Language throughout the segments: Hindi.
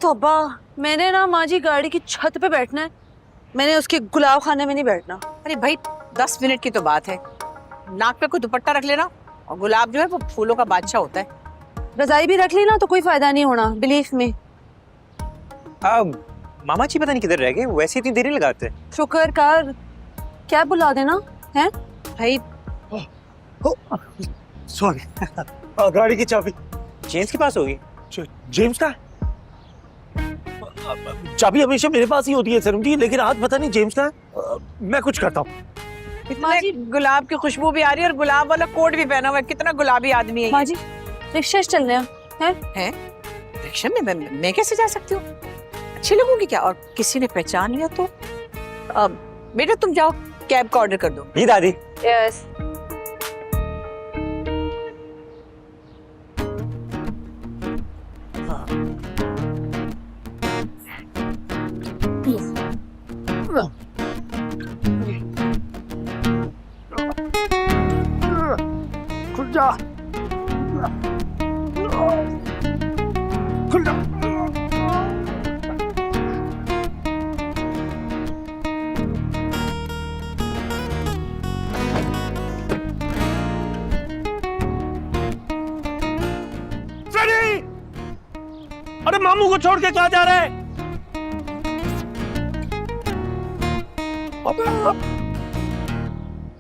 तौबा, मैंने ना माँ जी गाड़ी की छत पे बैठना है, मैंने उसके गुलाब खाने में नहीं बैठना। अरे भाई 10 मिनट की तो बात है, नाक पे कोई दुपट्टा रख लेना। और गुलाब जो है वो फूलों का बादशाह होता है। रजाई भी रख ली ना तो कोई फायदा नहीं होना, बिलीफ में। मामा जी पता नहीं किधर रह गए, वैसे इतनी देर नहीं लगाते। शुक्र कर, क्या बुला देना है भाई सॉरी गाड़ी की चाबी जेम्स के पास होगी। जेम्स का चाबी हमेशा मेरे पास ही होती है सरमजी, लेकिन आज पता नहीं जेम्स का मैं कुछ करता हूँ। इतने गुलाब की खुशबू भी आ रही है और गुलाब वाला कोट भी पहना हुआ है। कितना गुलाबी आदमी है माँ जी? रिक्शा से चल रहे हैं। रिक्शा में मैं कैसे जा सकती हूँ? अच्छी लगूंगी क्या? और किसी ने पहचान लिया तो? बेटा तुम जाओ, कैब का ऑर्डर कर दो। ये दादी। यस। खुल जा, खुल जा। फ्रेडी! अरे मामू को छोड़ के कहाँ जा रहा है?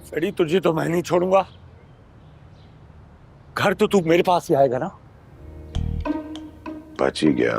फ्रेडी तुझे तो मैं नहीं छोड़ूंगा, घर तो तू मेरे पास ही आएगा ना? बच ही गया।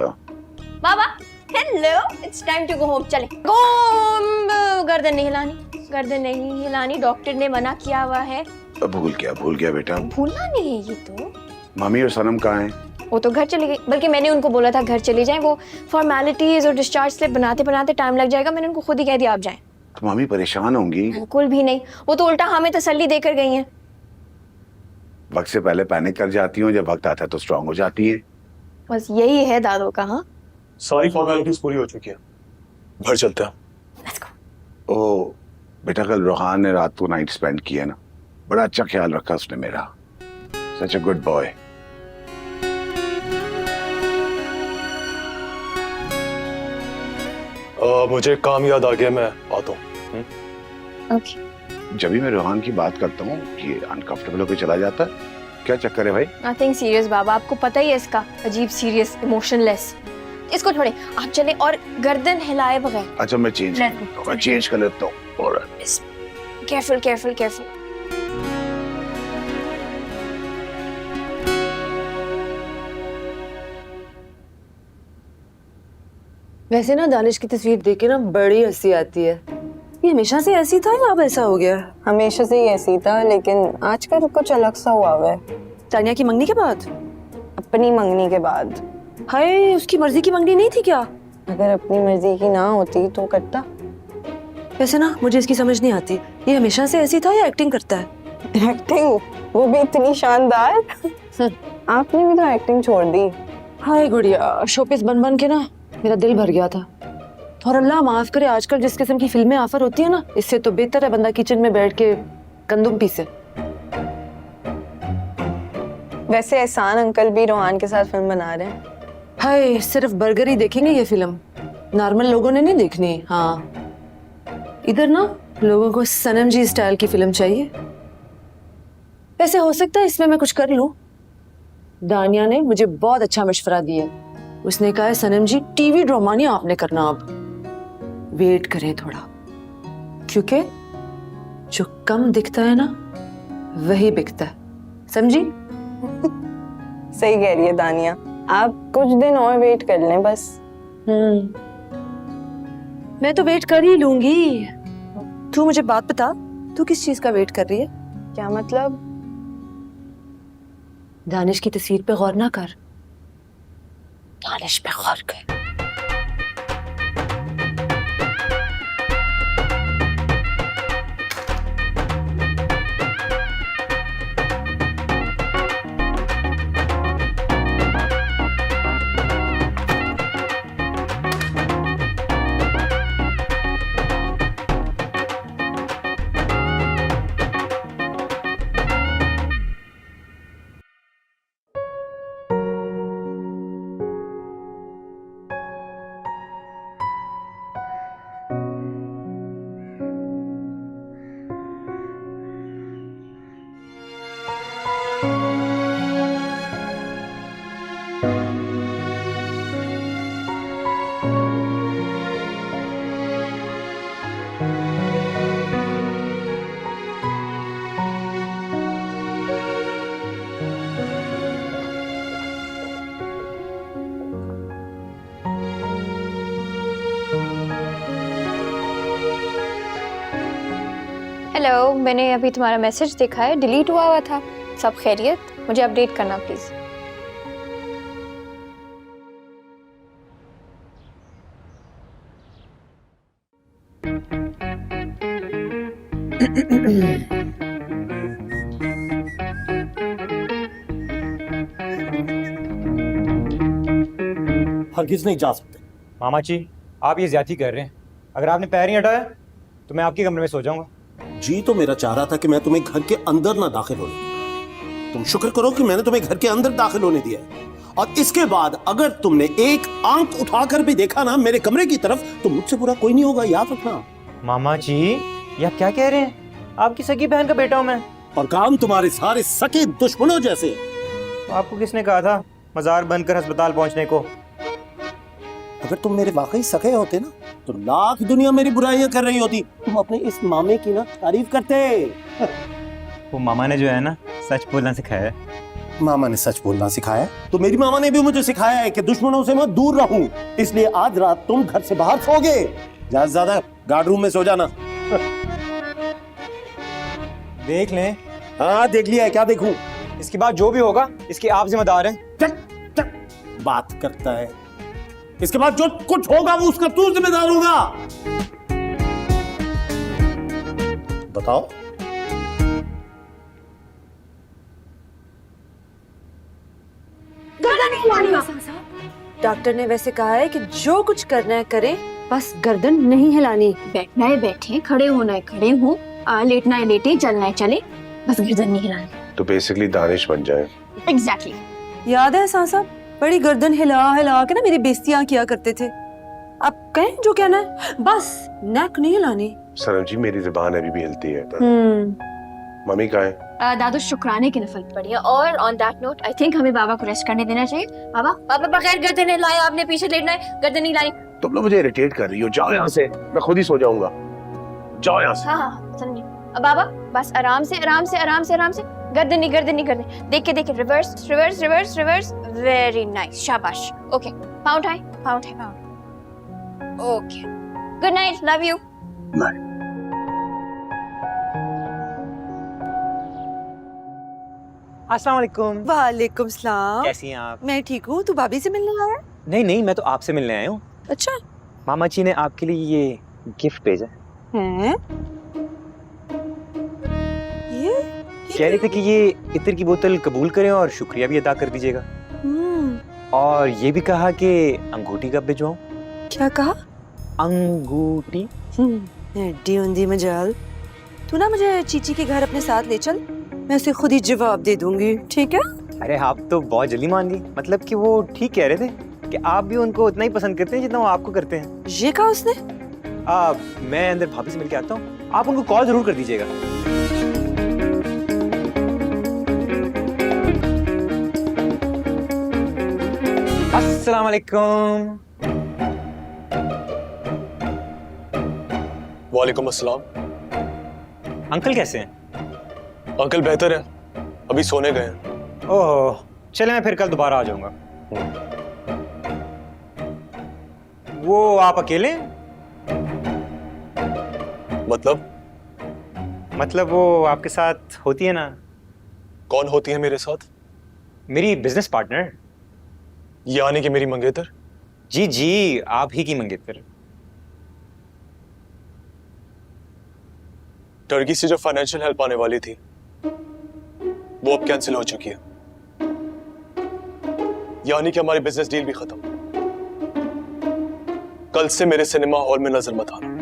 बाबा hello, it's time to go home. चले गो होम। गर्दन नहीं हिलानी, गर्दन नहीं हिलानी, डॉक्टर ने मना किया हुआ है। भूल गया बेटा। भूलना नहीं है ये तो। मम्मी और सनम कहाँ हैं? वो तो घर चली गई, बल्कि मैंने उनको बोला था घर चले जाएं। वो फॉर्मेलिटीज और डिस्चार्ज स्लिप बनाते बनाते टाइम लग जाएगा। मैंने उनको खुद ही कह दिया आप जाएं। तो मम्मी परेशान होंगी। बिल्कुल भी नहीं, वो तो उल्टा हमें तसल्ली देकर गई हैं। वक्त से पहले पैनिक कर जाती हूँ, जब वक्त आता है तो स्ट्रांग हो जाती है। बस यही है दादों का। हाँ सारी फॉर्मेलिटीज पूरी हो चुकी है, घर चलते हैं। Let's go. ओ बेटा, कल रोहान ने रात को नाइट स्पेंड किया ना, बड़ा अच्छा ख्याल रखा उसने मेरा। सच अ गुड बॉय। मुझे काम याद आ गया, मैं आता हूँ। ओके। जब भी मैं रोहान की बात करता हूँ ये अनकंफर्टेबल होकर चला जाता है। क्या चक्कर है भाई? नथिंग सीरियस बाबा, आपको पता ही है इसका अजीब सीरियस इमोशनलेस। इसको छोड़े, आप चले और गर्दन हिलाए बगैर। अच्छा मैं चेंज कर लेता हूँ। Careful careful careful. वैसे ना दानिश की तस्वीर देख के ना बड़ी हंसी आती है। ये हमेशा से ऐसी था या अब ऐसा हो गया? हमेशा से ही ऐसी था, लेकिन आजकल कुछ अलग सा हुआ हुआ है। तानिया की मंगनी के बाद? अपनी मंगनी के बाद। हाय, उसकी मर्जी की मंगनी नहीं थी क्या? अगर अपनी मर्जी की ना होती तो करता। वैसे ना मुझे इसकी समझ नहीं आती, ये हमेशा से ऐसी था या एक्टिंग करता है? एक्टिंग, वो भी इतनी शानदार। आपने भी तो एक्टिंग छोड़ दी। हाय गुड़िया, शोपीस बन बन के ना मेरा दिल भर गया था। और अल्लाह माफ करे, आजकल जिस किस्म की फिल्में ऑफर होती है ना, इससे तो बेहतर है बंदा किचन में बैठ के गंदम पीसे। वैसे एहसान अंकल भी रोहान के साथ फिल्म बना रहे हैं। हाय, सिर्फ बर्गर ही देखेंगे ये फिल्म, नॉर्मल लोगों ने नहीं देखनी। हाँ, इधर ना लोगों को सनम जी स्टाइल की फिल्म चाहिए। वैसे हो सकता है इसमें मैं कुछ कर लूं। दानिया ने मुझे बहुत अच्छा मशवरा दिया। उसने कहा है सनम जी टीवी ड्रामा नहीं आपने करना, अब वेट करें थोड़ा, क्योंकि जो कम दिखता है ना वही बिकता है, समझी? सही कह रही है दानिया, आप कुछ दिन और वेट कर लें बस। मैं तो वेट कर ही लूंगी। तू मुझे बात बता, तू किस चीज का वेट कर रही है? क्या मतलब? दानिश की तस्वीर पे गौर ना कर, दानिश पे गौर कर। हेलो, मैंने अभी तुम्हारा मैसेज देखा है, डिलीट हुआ था। सब खैरियत? मुझे अपडेट करना प्लीज। हरगिज नहीं जा सकते। मामा जी आप ये ज्यादती कर रहे हैं। अगर आपने पैर नहीं हटाया तो मैं आपके कमरे में सो जाऊंगा। जी तो मेरा चाह रहा था कि मैं तुम्हें घर के अंदर ना दाखिल होने दूं। तुम शुक्र करो कि मैंने तुम्हें घर के अंदर दाखिल होने दिया है। और इसके बाद अगर तुमने एक आंख उठाकर भी देखा ना मेरे कमरे की तरफ तो मुझसे बुरा कोई नहीं होगा, याद रखना। मामा जी ये आप क्या कह रहे हैं? आपकी सगी बहन का बेटा हूं मैं। और काम तुम्हारे सारे सके दुश्मनों जैसे। तो आपको किसने कहा था मजार बंद कर अस्पताल पहुंचने को? अगर तुम मेरे वाकई सके होते ना तो लाख दुनिया मेरी बुराइयां कर रही होती। तुम अपने इस मामे की ना तारीफ करते। वो मामा ने जो है ना सच बोलना सिखाया है। मामा ने सच बोलना सिखाया है तो मेरी मामा ने भी मुझे सिखाया है कि दुश्मनों से मैं दूर रहूं। इसलिए आज रात तुम घर से बाहर सोओगे। ज्यादा से ज्यादा गार्ड रूम में सो जाना। देख लें। हाँ देख लिया है, क्या देखूं? इसके बाद जो भी होगा इसके आप जिम्मेदार हैं। चक चक बात करता है। इसके बाद जो कुछ होगा वो उसका तू जिम्मेदार होगा। बताओ। डॉक्टर ने वैसे कहा है कि जो कुछ करना है करें, बस गर्दन नहीं हिलानी। बैठना है बैठे, खड़े होना है खड़े हो, लेटना है लेटे, चलना है चले, बस गर्दन नहीं हिलानी। तो बेसिकली दानिश बन जाए। एग्जैक्टली। याद है साहब, बड़ी गर्दन हिला हिला के ना मेरी बेइज्जतियां किया करते थे। अब कहें जो कहना है, बस नेक नहीं हिलानी। सनम जी मेरी जुबान अभी भी हिलती है। मम्मी कहाँ है? दादू शुक्राने की नफल पड़ी है। और on that note I think हमें बाबा को रेस्ट करने देना चाहिए। बाबा बाबा बगैर गर्दन हिलाए आपने पीछे लेटना है, गर्दन नहीं हिलानी। तुम लोग मुझे इरिटेट कर रही हो, जाओ यहाँ से। मैं खुद ही सो जाऊंगा, जाओ यहाँ से। हाँ समझे। अब बाबा बस आराम से आराम से आराम से आराम से, गर्दन नहीं गर्दन नहीं गर्दन। देख के reverse reverse reverse reverse. Very nice, शाबाश। ओके पाउंड उठाए पाउंड उठाए pound. Okay good night, love you. अस्सलाम वालेकुम। वालेकुम सलाम। कैसी हैं आप? मैं ठीक हूँ, तू भाभी से मिलने आया? नहीं नहीं मैं तो आपसे मिलने आया हूँ। अच्छा मामा जी ने आपके लिए ये गिफ्ट भेजा है। है? ये कह रहे थे कि ये इत्र की बोतल कबूल करें और शुक्रिया भी अदा कर दीजिएगा। और ये भी कहा कि अंगूठी कब भिजवाऊं? क्या कहा? अंगूठी। हड्डी उंदी मजाल। तू ना मुझे चीची के घर अपने साथ ले चल, मैं उसे खुद ही जवाब दे दूंगी, ठीक है? अरे आप तो बहुत जल्दी मान गई। मतलब कि वो ठीक कह रहे थे कि आप भी उनको उतना ही पसंद करते हैं जितना वो आपको करते हैं। ये कहा उसने? मैं अंदर भाभी से मिलके आता हूँ, आप उनको कॉल जरूर कर दीजिएगा। अस्सलाम वालेकुम। वालेकुम अस्सलाम। अंकल कैसे हैं? अंकल बेहतर है, अभी सोने गए हैं। ओह चले, मैं फिर कल दोबारा आ जाऊंगा। वो आप अकेले हैं? मतलब वो आपके साथ होती है ना? कौन होती है मेरे साथ? मेरी बिजनेस पार्टनर। यानी कि मेरी मंगेतर? जी जी आप ही की मंगेतर। टर्की से जो फाइनेंशियल हेल्प आने वाली थी वो अब कैंसिल हो चुकी है। यानी कि हमारी बिजनेस डील भी खत्म। कल से मेरे सिनेमा हॉल में नजर मत आना।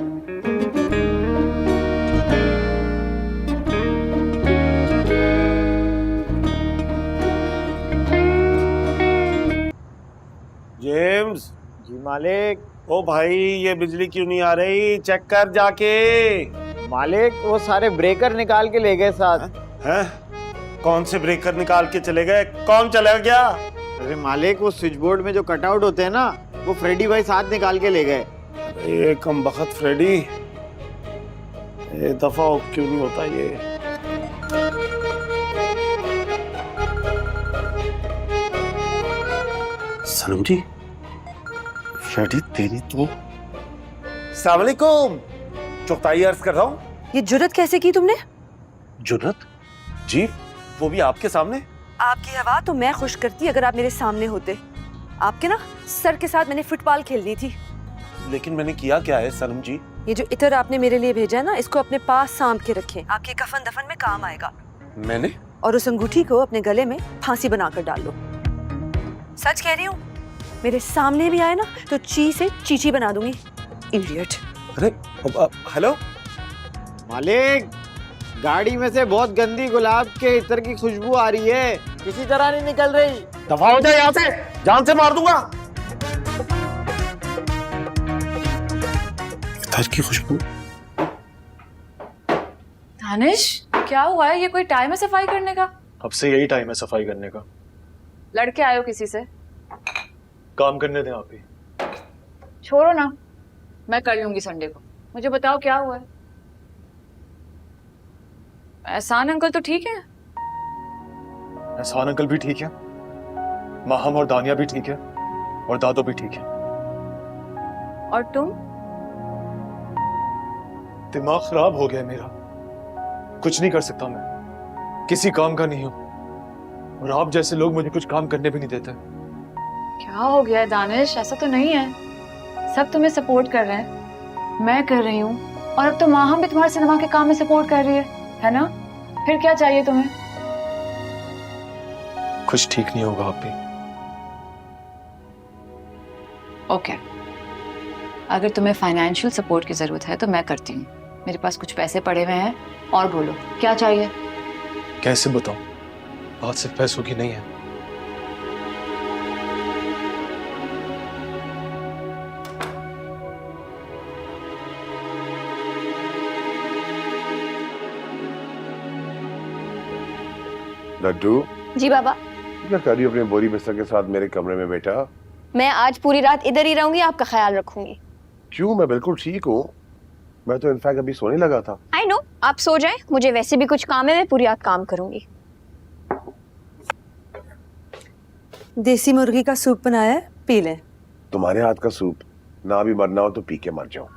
जेम्स। जी मालिक। ओ भाई ये बिजली क्यों नहीं आ रही, चेक कर जाके। मालिक वो सारे ब्रेकर निकाल के ले गए साथ। हैं? कौन से ब्रेकर निकाल के चले गए? कौन चला गया? अरे मालिक वो स्विच बोर्ड में जो कटआउट होते हैं ना, वो फ्रेडी भाई साथ निकाल के ले गए। ये कम बखत फ्रेडी, ये दफा क्यों नहीं होता ये? सनम जी, फ्रेडी तेरी तो। अस्सलाम वालेकुम। चौथाई अर्ज कर रहा हूँ, ये जुर्रत कैसे की तुमने? जुर्रत? जी, वो भी आपके सामने? आपकी हवा तो मैं खुश करती अगर आप मेरे सामने होते। आपके ना सर के साथ मैंने फुटबॉल खेलनी थी। लेकिन मैंने किया क्या है सनम जी? ये जो इतर आपने मेरे लिए भेजा है ना, इसको अपने पास सांभ के रखें, आपके कफन दफन में काम आएगा। मैंने? और उस अंगूठी को अपने गले में फांसी बनाकर डाल लो। सच कह रही हूँ, मेरे सामने भी आए ना तो ची से चीची बना दूंगी। इडियट। अरे हेलो मालिक, गाड़ी में से बहुत गंदी गुलाब के इत्र की खुशबू आ रही है, किसी तरह नहीं निकल रही। दफा हो जाए यहाँ से, जान से मार दूंगा। इत्र की खुशबू? दानिश, क्या हुआ है? ये कोई टाइम है सफाई करने का? अब से यही टाइम है सफाई करने का। लड़के आए हो किसी से? काम करने दें आप ही। छोड़ो ना, मैं कर लूंगी संडे को। मुझे बताओ क्या हुआ है? एहसान अंकल तो ठीक है? एहसान अंकल भी ठीक है, माहम और दानिया भी ठीक है, और दादो भी ठीक है। और तुम? दिमाग खराब हो गया है मेरा, कुछ नहीं कर सकता मैं, किसी काम का नहीं हूं, और आप जैसे लोग मुझे कुछ काम करने भी नहीं देते। क्या हो गया है दानिश? ऐसा तो नहीं है, सब तुम्हें सपोर्ट कर रहे हैं, मैं कर रही हूँ, और अब तो माहम भी तुम्हारे सिनेमा के काम में सपोर्ट कर रही है ना? फिर क्या चाहिए तुम्हें? कुछ ठीक नहीं होगा आप भी। ओके, अगर तुम्हें फाइनेंशियल सपोर्ट की जरूरत है तो मैं करती हूँ। मेरे पास कुछ पैसे पड़े हुए हैं, और बोलो क्या चाहिए? कैसे बताऊं, बात सिर्फ पैसों की नहीं है। लड्डू, जी बाबा। क्या कर रही हो अपने बोरी बिस्तर के साथ मेरे कमरे में बेटा? मैं आज पूरी रात इधर ही रहूंगी, आपका ख्याल रखूंगी। क्यों, मैं बिल्कुल ठीक हूँ, मैं तो इनफैक्ट अभी सोने लगा था। आई नो, आप सो जाएं, मुझे वैसे भी कुछ काम है, मैं पूरी रात काम करूंगी। देसी मुर्गी का सूप बनाया है, पी लें। तुम्हारे हाथ का सूप, ना भी मरना हो तो पी के मर जाओ।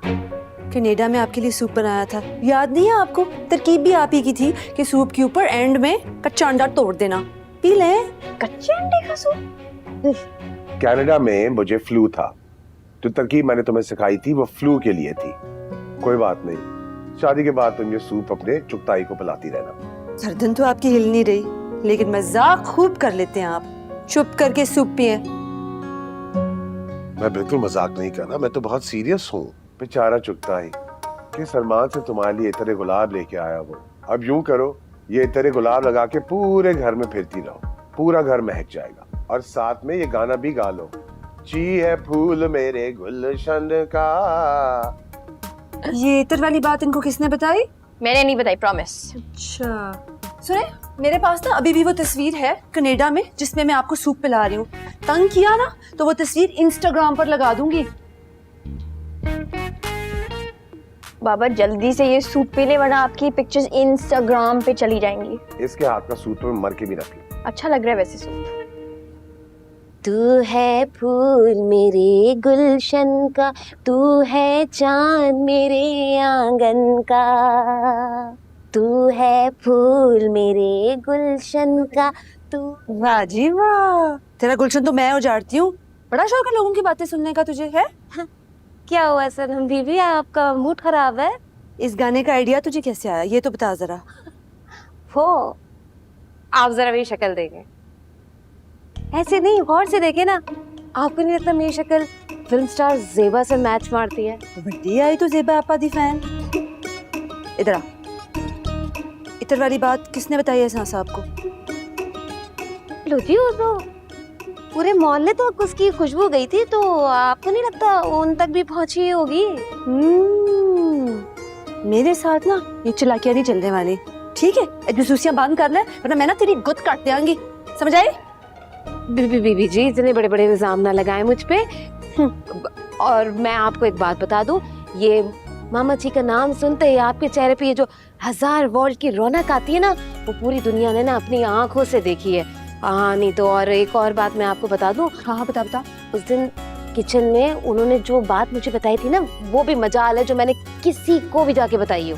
कनाडा में आपके लिए सूप बनाया था, याद नहीं है आपको? तरकीब भी आप ही की थी कि सूप के ऊपर एंड में कच्चा अंडा तोड़ देना। पी लें। कच्चे अंडे का सूप? कनाडा में मुझे फ्लू था, जो तरकीब मैंने तुम्हें सिखाई थी वो फ्लू के लिए थी। कोई बात नहीं, शादी के बाद तुम ये सूप अपने चुगताई को पिलाती रहना। गर्दन तो आपकी हिल नहीं रही, लेकिन मजाक खूब कर लेते हैं आप। चुप करके सूप पिए। मैं बिल्कुल मजाक नहीं कर रहा, मैं तो बहुत सीरियस हूँ। बेचारा चुगताई, किस अरमान से तुम्हारे लिए इतने गुलाब लेके आया वो। अब यूं करो, ये इतने गुलाब लगा के पूरे घर में फिरती रहो, पूरा घर महक जाएगा। और साथ में ये गाना भी गा लो, ची है फूल मेरे गुलशन का। ये इतर वाली बात इनको किसने बताई? मैंने नहीं बताई, प्रॉमिस। अच्छा सुने, मेरे पास ना अभी भी वो तस्वीर है कनाडा में जिसमें मैं आपको सूप पिला रही हूँ। तंग किया ना तो वो तस्वीर इंस्टाग्राम पर लगा दूंगी। बाबा जल्दी से ये सूप पी ले, वरना आपकी पिक्चर्स इंस्टाग्राम पे चली जाएंगी। इसके हाथ का सूप तो मैं मर के भी रख लूं। अच्छा लग रहा है वैसे सूप। तू है फूल मेरे गुलशन का, तू है चांद मेरे आंगन का, तू है फूल मेरे गुलशन का तू। वाह जी वाह, तेरा गुलशन तो मैं उजाड़ती हूँ। बड़ा शौक है लोगों की बातें सुनने का तुझे, है? क्या हुआ सनम बीबी, आपका मूड खराब है? इस गाने का आइडिया तुझे कैसे आया, ये तो बता जरा। वो आप जरा मेरी शक्ल देखें, ऐसे नहीं गौर से देखे ना। आपको नहीं लगता मेरी शक्ल फिल्म स्टार जेबा से मैच मारती है? बड़ी आई तो जेबा आपा दी फैन। इधर आ, इतर वाली बात किसने बताई है सांस आपको? लो जी, वो तो पूरे मोहल्ले तक उसकी खुशबू गई थी, तो आपको नहीं लगता उन तक भी पहुंची होगी? मेरे साथ ना ये चलाकियां नहीं चलने वाली, ठीक है? जासूसियां बंद कर ले, वरना मैं ना तेरी गुत काट देंगी, समझ आई? बीबी जी, इतने बड़े बड़े इल्जाम ना लगाए मुझ पे। और मैं आपको एक बात बता दूं, ये मामा जी का नाम सुनते ही आपके चेहरे पे ये जो 1000 वोल्ट की रौनक आती है ना, वो पूरी दुनिया ने ना अपनी आंखों से देखी है। हाँ नहीं तो। और एक और बात मैं आपको बता दूं। हाँ बता बता। उस दिन किचन में उन्होंने जो बात मुझे बताई थी ना, वो भी मजाल है जो मैंने किसी को भी जाके बताई हो।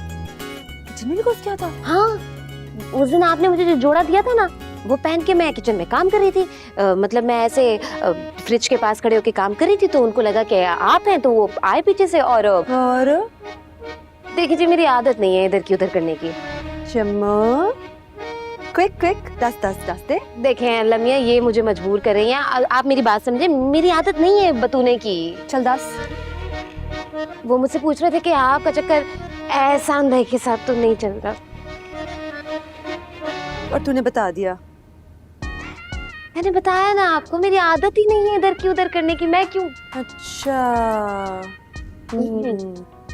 किचन में भी घुस गया था? हाँ, उस दिन आपने मुझे जो जोड़ा दिया था ना, वो पहन के मैं किचन में काम कर रही थी। मतलब मैं ऐसे फ्रिज के पास खड़े होके काम कर रही थी, तो उनको लगा कि आप हैं, तो वो आए पीछे से। और देखिए जी, मेरी आदत नहीं है इधर की उधर करने की। चमक, क्विक क्विक, दस दे। देखें लमिया, ये मुझे मजबूर कर रही हैं। आप मेरी बात समझे, मेरी आदत नहीं है बतूने की। चल 10। वो मुझसे पूछ रहे थे कि आपका चक्कर एहसान भाई के साथ तो नहीं चल रहा। और तूने बता दिया? मैंने बताया ना आपको, मेरी आदत ही नहीं है इधर की उधर करने की। मैं क्यों? अच्छा,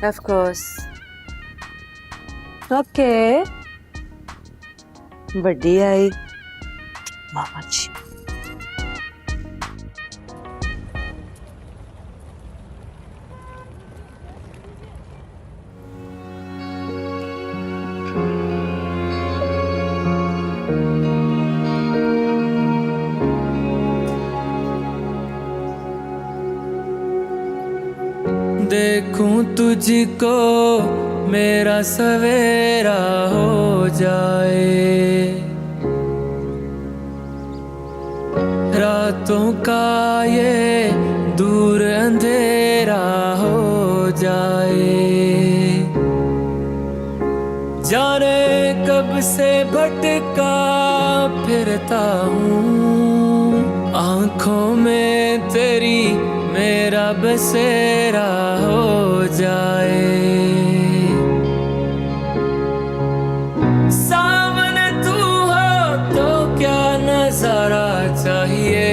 ऑफ कोर्स। ओके, बड़ी आई मामा जी। देखूं तुझको मेरा सवेरा हो जाए, रातों का ये दूर अंधेरा हो जाए। जाने कब से भटका फिरता हूँ, आंखों में तेरी मेरा बसेरा हो जाए। सामने तू हो तो क्या नजारा चाहिए,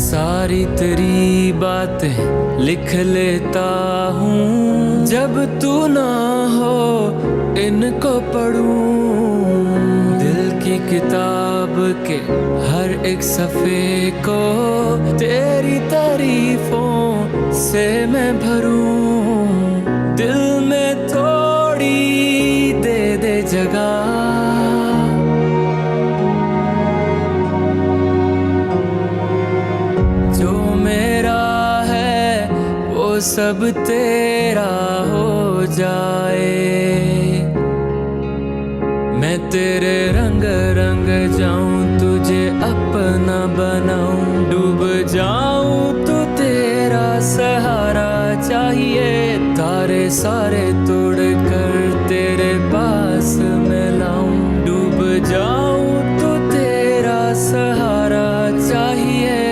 सारी तेरी बातें लिख लेता हूँ, जब तू ना हो इनको पढ़ूं। दिल की किताब के हर एक सफ़े को तेरी तारीफों से मैं भरूं। दिल में थोड़ी दे जगह, जो मेरा है वो सब तेरा हो जाए। मैं तेरे रंग रंग जाऊं, तुझे अपना बनाऊं, डूब जाऊं तो तेरा सहारा चाहिए। तारे सारे तोड़ कर तेरे पास मैं लाऊं, डूब जाऊं तो तेरा सहारा चाहिए।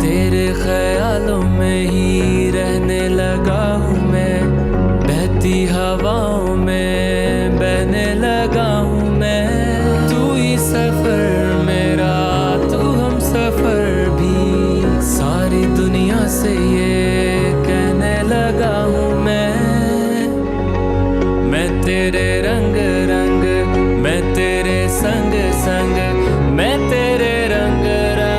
तेरे ख्यालों में ही रहने लगा हूँ मैं, बहती हवाओं में बहने लगा हूँ मैं। तू ही सफर मेरा, तू हम सफर भी, सारी दुनिया से ये कहने लगा हूँ मैं तेरे रंग रंग, मैं तेरे संग संग, मैं तेरे रंग रंग।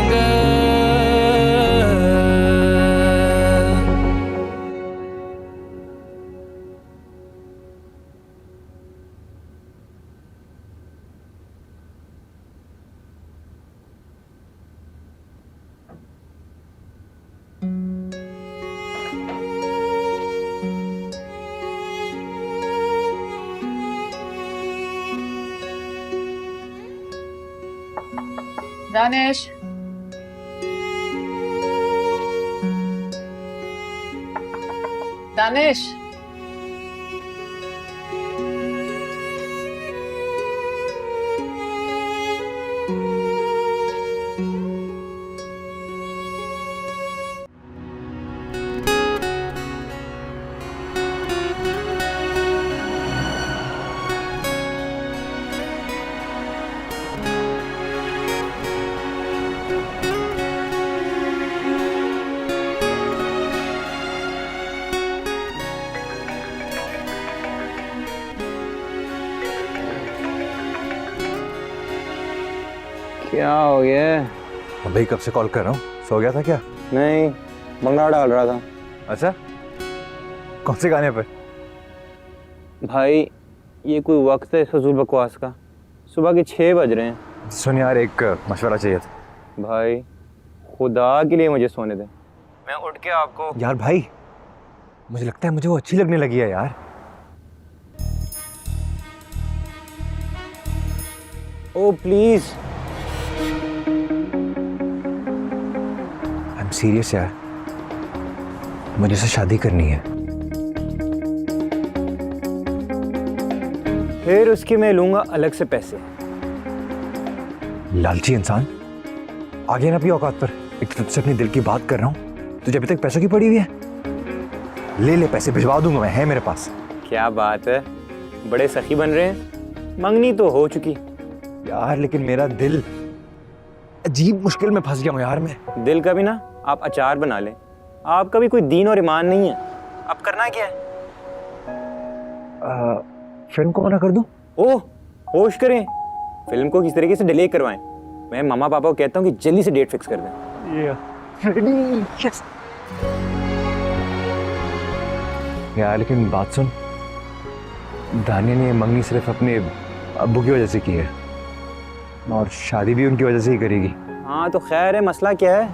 दानिश, दानिश, क्या हो गया? भाई कब से कॉल कर रहा हूँ, सो गया था क्या? नहीं, भंगड़ा डाल रहा था। अच्छा, कौन से गाने पर? भाई ये कोई वक्त है फजूल बकवास का? सुबह के 6 बज रहे हैं। सुन यार, एक मशवरा चाहिए था। भाई खुदा के लिए मुझे सोने दें, मैं उठ के आपको। यार भाई, मुझे लगता है मुझे वो अच्छी लगने लगी है यार। ओ प्लीज, आई एम सीरियस यार, मुझे से शादी करनी है। फिर उसके मैं लूंगा अलग से पैसे। लालची इंसान, आगे ना अपनी औकात पर। एक तो तुझसे अपने दिल की बात कर रहा हूँ, तुझे अभी तक पैसों की पड़ी हुई है। ले ले पैसे, भिजवा दूंगा मैं, है मेरे पास। क्या बात है, बड़े सखी बन रहे हैं। मंगनी तो हो चुकी यार, लेकिन मेरा दिल अजीब मुश्किल में फंस गया हूँ यार मैं। दिल का भी ना आप अचार बना ले, आपका भी कोई दीन और ईमान नहीं है। अब करना क्या है? फिल्म को मना कर दूं? ओह होश करें, फिल्म को किस तरीके से डिले करवाएं। मैं मामा पापा को कहता हूँ कि जल्दी से डेट फिक्स कर दें। यार लेकिन बात सुन, दानिया ने मंगनी सिर्फ अपने अब्बू की वजह से की है और शादी भी उनकी वजह से ही करेगी। हाँ तो खैर है, मसला क्या है?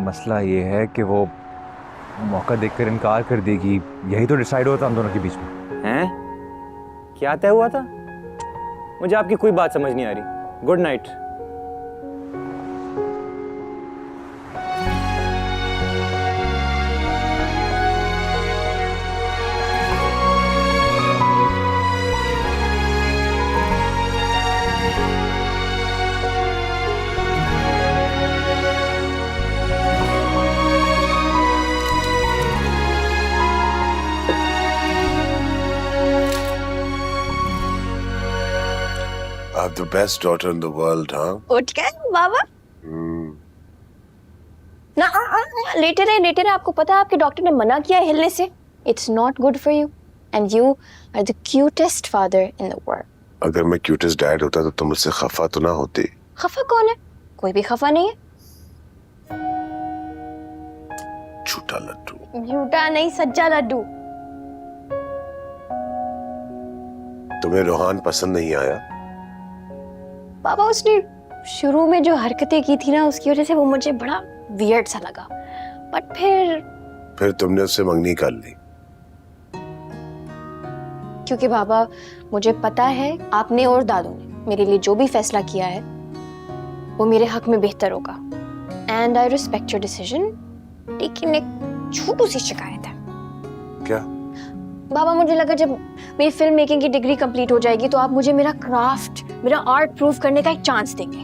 मसला ये है कि वो मौका देखकर इनकार कर देगी, यही तो डिसाइड हुआ था हम दोनों के बीच में। हैं? क्या तय हुआ था? मुझे आपकी कोई बात समझ नहीं आ रही। Good night. आप the best daughter in the world, हाँ? उठ गए बाबा? ना लेटे रहे। आपको पता है आपके डॉक्टर ने मना किया है हिलने से। It's not good for you and you are the cutest father in the world. अगर मैं क्यूटेस्ट डैड होता तो तुम मुझसे खफा तो ना होती। खफा कौन है? कोई भी खफा नहीं है। झूठा लड्डू। झूठा नहीं, सच्चा लड्डू। तुम्हें रोहान पसंद नहीं आया? बाबा उसने शुरू में जो हरकतें की थी ना, उसकी वजह से वो मुझे बड़ा वियर्ड सा लगा। बट फिर तुमने उससे मंगनी कर ली? क्योंकि बाबा मुझे पता है आपने और दादू ने मेरे लिए जो भी फैसला किया है वो मेरे हक में बेहतर होगा। And I respect your decision. लेकिन एक छोटी सी शिकायत है। क्या? बाबा मुझे लगा जब मेरी फिल्म मेकिंग की डिग्री कंप्लीट हो जाएगी तो आप मुझे मेरा क्राफ्ट, मेरा आर्ट प्रूव करने का एक चांस देंगे,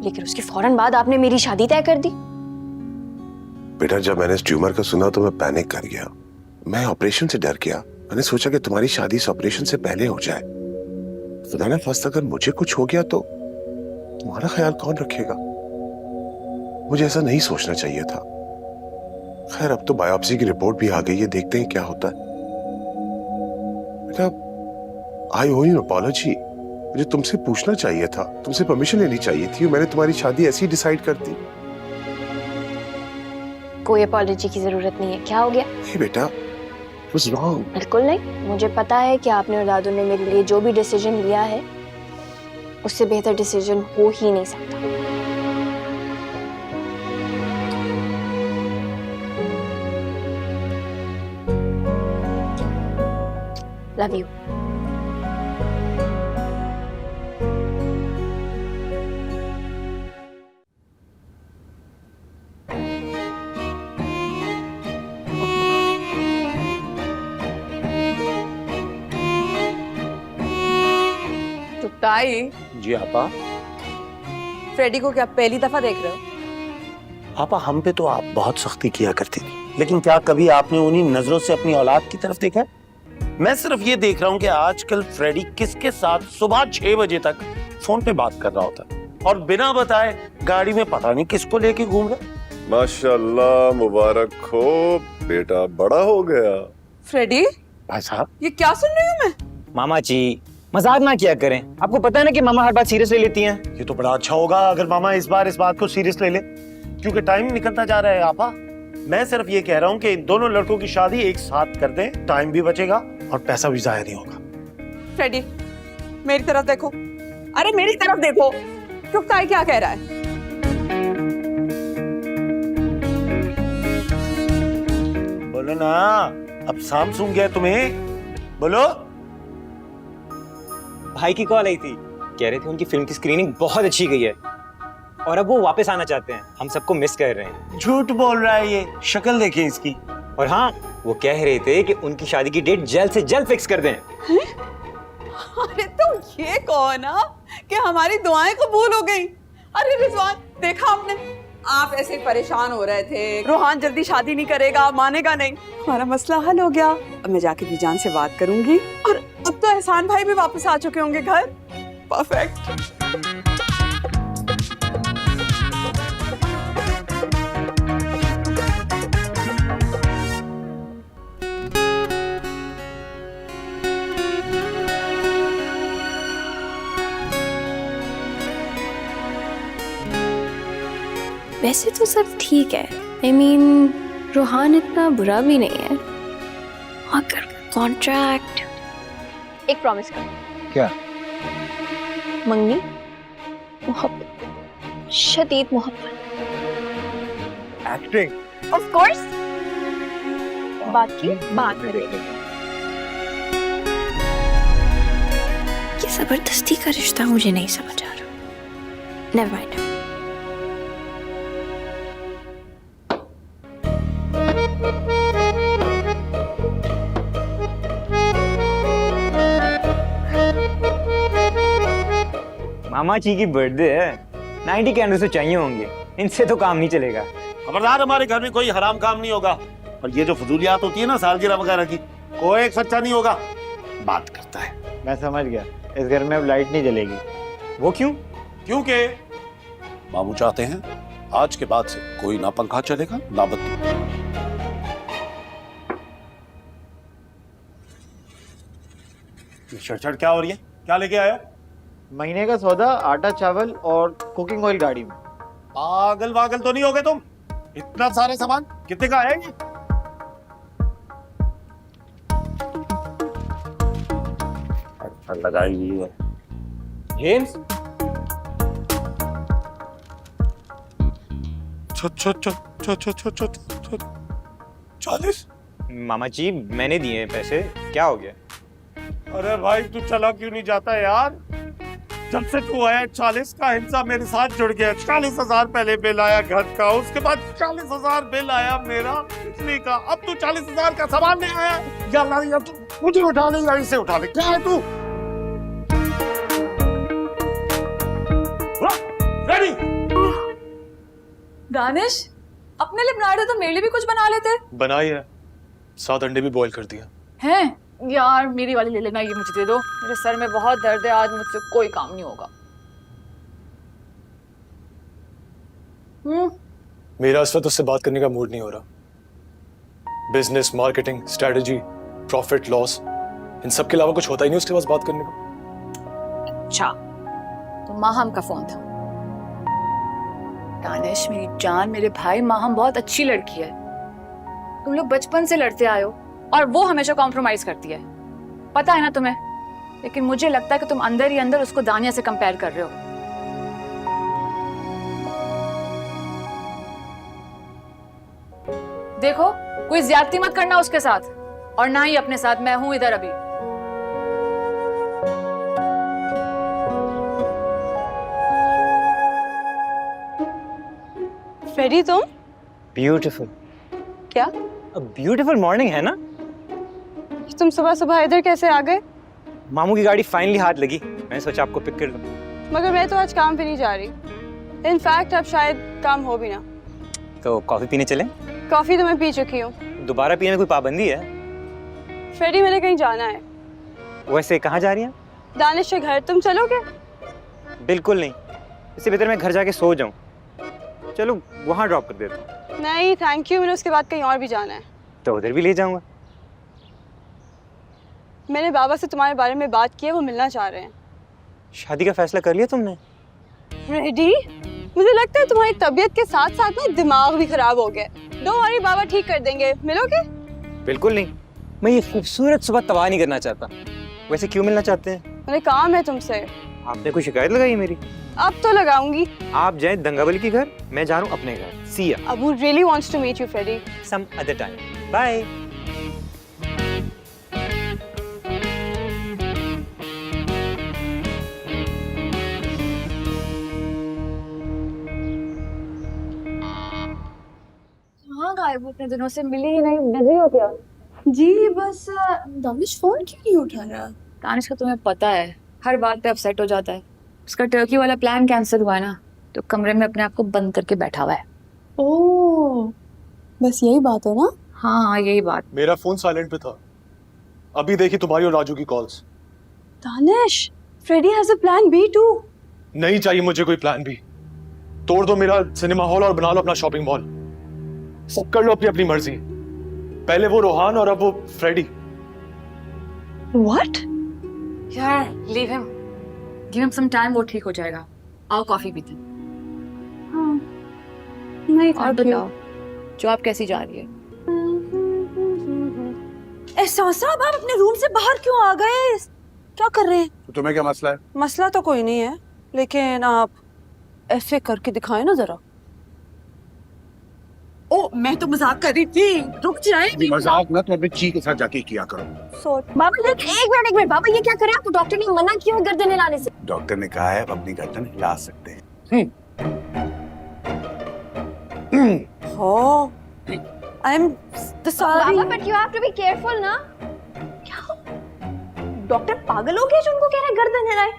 लेकिन उसके फौरन बाद आपने मेरी शादी तय कर दी। बेटा, जब मैंने इस ट्यूमर का सुना तो मैं पैनिक कर गया। मैं ऑपरेशन से डर गया। मैंने सोचा कि तुम्हारी शादी इस ऑपरेशन से पहले हो जाए। खुदा ना खास्ता अगर मुझे कुछ हो गया तो तुम्हारा ख्याल कौन रखेगा? मुझे ऐसा नहीं सोचना चाहिए था। खैर अब तो बायोप्सी की रिपोर्ट भी आ गई है, देखते हैं क्या होता है। बेटा, आई ओwe you an apology। मुझे तुमसे पूछना चाहिए था, तुमसे परमिशन लेनी चाहिए थी। मैंने तुम्हारी शादी ऐसी डिसाइड कर दी। कोई अपॉलॉजी की जरूरत नहीं है। क्या हो गया? नहीं बेटा, it was wrong। बिल्कुल नहीं। मुझे पता है कि आपने और दादू ने मेरे लिए जो भी डिसीजन लिया है उससे बेहतर डिसीजन हो ही नहीं सकता। Love you. ताई जी आपा। फ्रेडी को क्या पहली दफा देख रहे हो? आपा, हम पे तो आप बहुत सख्ती किया करती थी, लेकिन क्या कभी आपने उन्हीं नजरों से अपनी औलाद की तरफ देखा? मैं सिर्फ ये देख रहा हूँ कि आजकल फ्रेडी किसके साथ सुबह 6 बजे तक फोन पे बात कर रहा होता है और बिना बताए गाड़ी में पता नहीं किसको लेके घूम रहा। माशाल्लाह, मुबारक हो, बेटा बड़ा हो गया। फ्रेडी, भाई साहब, ये क्या सुन रही हूँ मैं? मामा जी मजाक ना किया करें, आपको पता है ना कि मामा हर बात सीरियस ले लेती हैं। ये तो बड़ा अच्छा होगा अगर मामा इस बार इस बात को सीरियस ले ले, क्योंकि टाइम निकलता जा रहा है। आपा, मैं सिर्फ ये कह रहा हूँ कि इन दोनों लड़कों की शादी एक साथ कर दें, टाइम भी बचेगा और पैसा भी जाया नहीं होगा। फ्रेडी, मेरी तरफ देखो। अरे मेरी तरफ देखो। क्यों, ताई क्या कह रहा है? बोलो ना, अब शाम सूंघ गया तुम्हें, बोलो। भाई की कॉल आई थी, कह रहे थे उनकी फिल्म की स्क्रीनिंग बहुत अच्छी गई है और अब वो वापस आना चाहते हैं, हम सबको मिस कर रहे हैं। झूठ बोल रहा है ये, शक्ल देखिए इसकी। और हाँ, वो कह रहे थे कि उनकी शादी की डेट जल्द से जल्द फिक्स कर दें। अरे तुम ये कहो ना कि हमारी दुआएं कबूल हो गई। अरे रिजवान, देखा आपने, आप ऐसे परेशान हो रहे थे, रोहान जल्दी शादी नहीं करेगा, मानेगा नहीं। हमारा मसला हल हो गया। अब मैं जाके बीजान से बात करूंगी और अब तो एहसान भाई भी वापस आ चुके होंगे घर। परफेक्ट। वैसे तो सब ठीक है, I mean, रोहान इतना बुरा भी नहीं है। अगर कॉन्ट्रैक्ट एक प्रॉमिस कर। क्या? मंगनी, मोहब्बत, शदीद मोहब्बत। एक्टिंग? Of course. बात की बात करेंगे। ये जबरदस्ती का रिश्ता मुझे नहीं समझ आ रहा। Never mind. मामा जी की बर्थडे है, 90 कैंडल्स तो चाहिए होंगे, इनसे तो काम नहीं चलेगा। खबरदार, हमारे घर में कोई हराम काम नहीं होगा। और ये जो फजूलियात होती है ना सालगिरह वगैरह की, कोई एक सच्चा नहीं होगा। बात करता है। मैं समझ गया, इस घर में अब लाइट नहीं जलेगी। वो क्यों? क्योंकि मामू चाहते हैं आज के बाद से कोई ना पंखा चलेगा ना बत्ती। छड़ क्या हो रही है? क्या लेके आया? महीने का सौदा, आटा चावल और कुकिंग ऑयल गाड़ी में। पागल वागल तो नहीं हो गए तुम? इतना सारे सामान कितने का है ये? लगाई हुई है। जेम्स? छो 40? मामा जी मैंने दिए हैं पैसे, क्या हो गया? अरे भाई तू चला क्यों नहीं जाता यार? जब से तू आया 40 का हिस्सा मेरे साथ जुड़ गया। 40,000 पहले बिल आया घर का, उसके बाद 40,000 बिल आया मेरा बिजली का, अब तू 40,000 का सामान नहीं आया। यार तू मुझे उठा ले या इसे उठा ले, क्या है तू? रेडी? दानिश, अपने लिए बना रहे तो मेरे लिए भी कुछ बना लेते। बनाई है, 7 अंडे भी बॉईल कर दिया। हैं? यार मेरी वाली ले लेना, ये मुझे दे दो, मेरे सर में बहुत दर्द है, आज मुझसे कोई काम नहीं होगा। मेरा इस वक्त उससे बात करने का मूड नहीं हो रहा। Business, marketing, strategy, profit loss, इन सब के अलावा कुछ होता ही नहीं उसके पास बात करने को। अच्छा, तो माहम का फोन था। दानिश मेरी जान, मेरे भाई, माहम बहुत अच्छी लड़की है। तुम लोग बचपन से लड़ते आए हो और वो हमेशा कॉम्प्रोमाइज करती है, पता है ना तुम्हें। लेकिन मुझे लगता है कि तुम अंदर ही अंदर उसको दानिया से कंपेयर कर रहे हो। देखो, कोई ज्यादती मत करना उसके साथ, और ना ही अपने साथ। मैं हूं इधर अभी। फ्रेडी, तुम ब्यूटीफुल। क्या? ब्यूटीफुल मॉर्निंग है ना? तुम सुबह सुबह इधर कैसे आ गए? मामू की गाड़ी फाइनली हाथ लगी, मैंने सोचा आपको पिक कर लूं। मगर मैं तो आज काम पे नहीं जा रही। इनफैक्ट अब शायद काम हो भी ना। तो कॉफी पीने चलें? कॉफी तो मैं पी चुकी हूँ। दोबारा पीने में कोई पाबंदी है? फ्रेडी, मैंने कहीं जाना है। वैसे कहाँ जा रही हैं? दानिश के घर, तुम चलोगे? बिल्कुल नहीं, इससे बेहतर मैं घर जाके सो जाऊं। चलो वहाँ ड्रॉप कर देता हूँ। नहीं थैंक यू, मैंने उसके बाद कहीं और भी जाना है। तो उधर भी ले जाऊंगा। मैंने बाबा से तुम्हारे बारे में बात की है, वो मिलना चाह रहे हैं। शादी का फैसला कर लिया तुमने? फ्रेडी, मुझे लगता है तुम्हारी तबीयत के साथ साथ ना दिमाग भी खराब हो गया। डोंट वरी, बाबा ठीक कर देंगे। मिलोगे? बिल्कुल नहीं, मैं ये खूबसूरत सुबह तबाह नहीं करना चाहता। वैसे क्यों मिलना चाहते हैं? मुझे काम है तुमसे। आपने कोई शिकायत लगाई मेरी? अब तो लगाऊंगी। आप जाएं दंगावली के घर, मैं जा रहा हूँ अपने घर। See ya. Abu really wants to meet you, Freddie. Some other time. Bye. कहाँ गायब हो इतने दिनों से, मिली ही नहीं, बिजी हो क्या? जी बस दानिश फोन क्यों नहीं उठा रहा? दानिश का तुम्हें पता है हर बात पे अपसेट हो जाता है। उसका टर्की वाला प्लान कैंसिल हुआ है ना, तो कमरे में अपने आप को बंद करके बैठा हुआ है। ओह, बस यही बात है ना? हाँ यही बात। मेरा फोन साइलेंट पे था, अभी देखी तुम्हारी और राजू की calls. Danish, Freddie has a plan B too. नहीं चाहिए मुझे कोई प्लान भी। तोड़ दो मेरा सिनेमा हॉल और बना लो अपना शॉपिंग मॉल। सब कर लो अपनी अपनी मर्जी। पहले वो रोहान और अब वो फ्रेडी। व्हाट? यार leave him, give him some time, वो ठीक हो जाएगा। आओ कॉफी पीते हैं। हाँ, नहीं और बताओ जॉब कैसी जा रही है? एहसास साहब, आप अपने रूम से बाहर क्यों आ गए? क्या कर रहे हैं? तो तुम्हें क्या मसला है? मसला तो कोई नहीं है, लेकिन आप ऐसे करके दिखाएं ना जरा। ओ, मैं तो मजाक कर रही थी, रुक जाए। मजाक ना तो अपने ची के साथ जाके किया करो। बाबा एक मिनट बाबा, ये क्या करें? आपको डॉक्टर ने मना किया है गर्दन हिलाने से। डॉक्टर ने कहा है अपनी गर्दन हिला सकते हैं। हो, आई एम सॉरी। बाबा but you have to be careful ना। क्या डॉक्टर पागल हो गया जो उनको कह रहे हैं गर्दन हिलाए?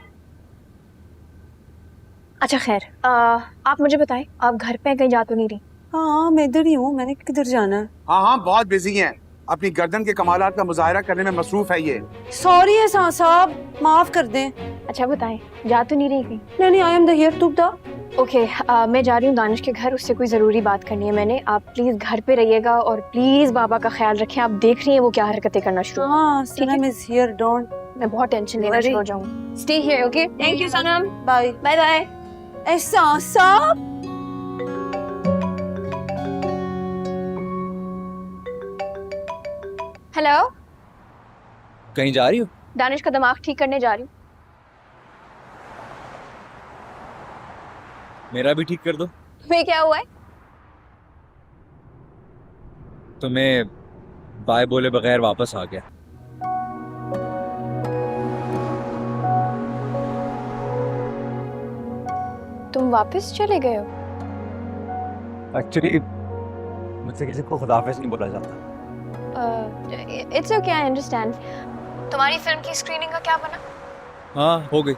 अच्छा खैर, आप मुझे बताएं, आप घर पे कहीं जा तो नहीं रही? हाँ मैं इधर ही हूँ, मैंने किधर जाना है? हाँ बहुत बिजी हैं, अपनी गर्दन के कमालात का मुजाहरा करने में मसरूफ है ये। सॉरी है साहब, माफ कर दें। अच्छा बताएं, जा तो नहीं रही कहीं? नहीं, I am the here to the. Okay, मैं जा रही हूँ दानिश के घर, उससे कोई जरूरी बात करनी है मैंने। आप प्लीज घर पे रहिएगा और प्लीज बाबा का ख्याल रखें। आप देख रही हैं वो क्या हरकतें करना शुरू। हाँ, सनम इज हियर, डोंट। मैं बहुत टेंशन लेना शुरू हो जाऊंगी। Stay here, okay? Thank you Sanam. Bye bye bye. Ehsaas साहब, हेलो, कहीं जा रही हो? दानिश का दिमाग ठीक करने जा रही हूँ। मेरा भी ठीक कर दो। तुम्हें क्या हुआ है? तुम्हें बाय बोले बगैर वापस आ गया। तुम वापस चले गए हो? एक्चुअली मुझसे किसी को खुदाफिज नहीं बोला जाता। It's okay, I understand. तुम्हारी फिल्म की स्क्रीनिंग का क्या बना? हाँ हो गई।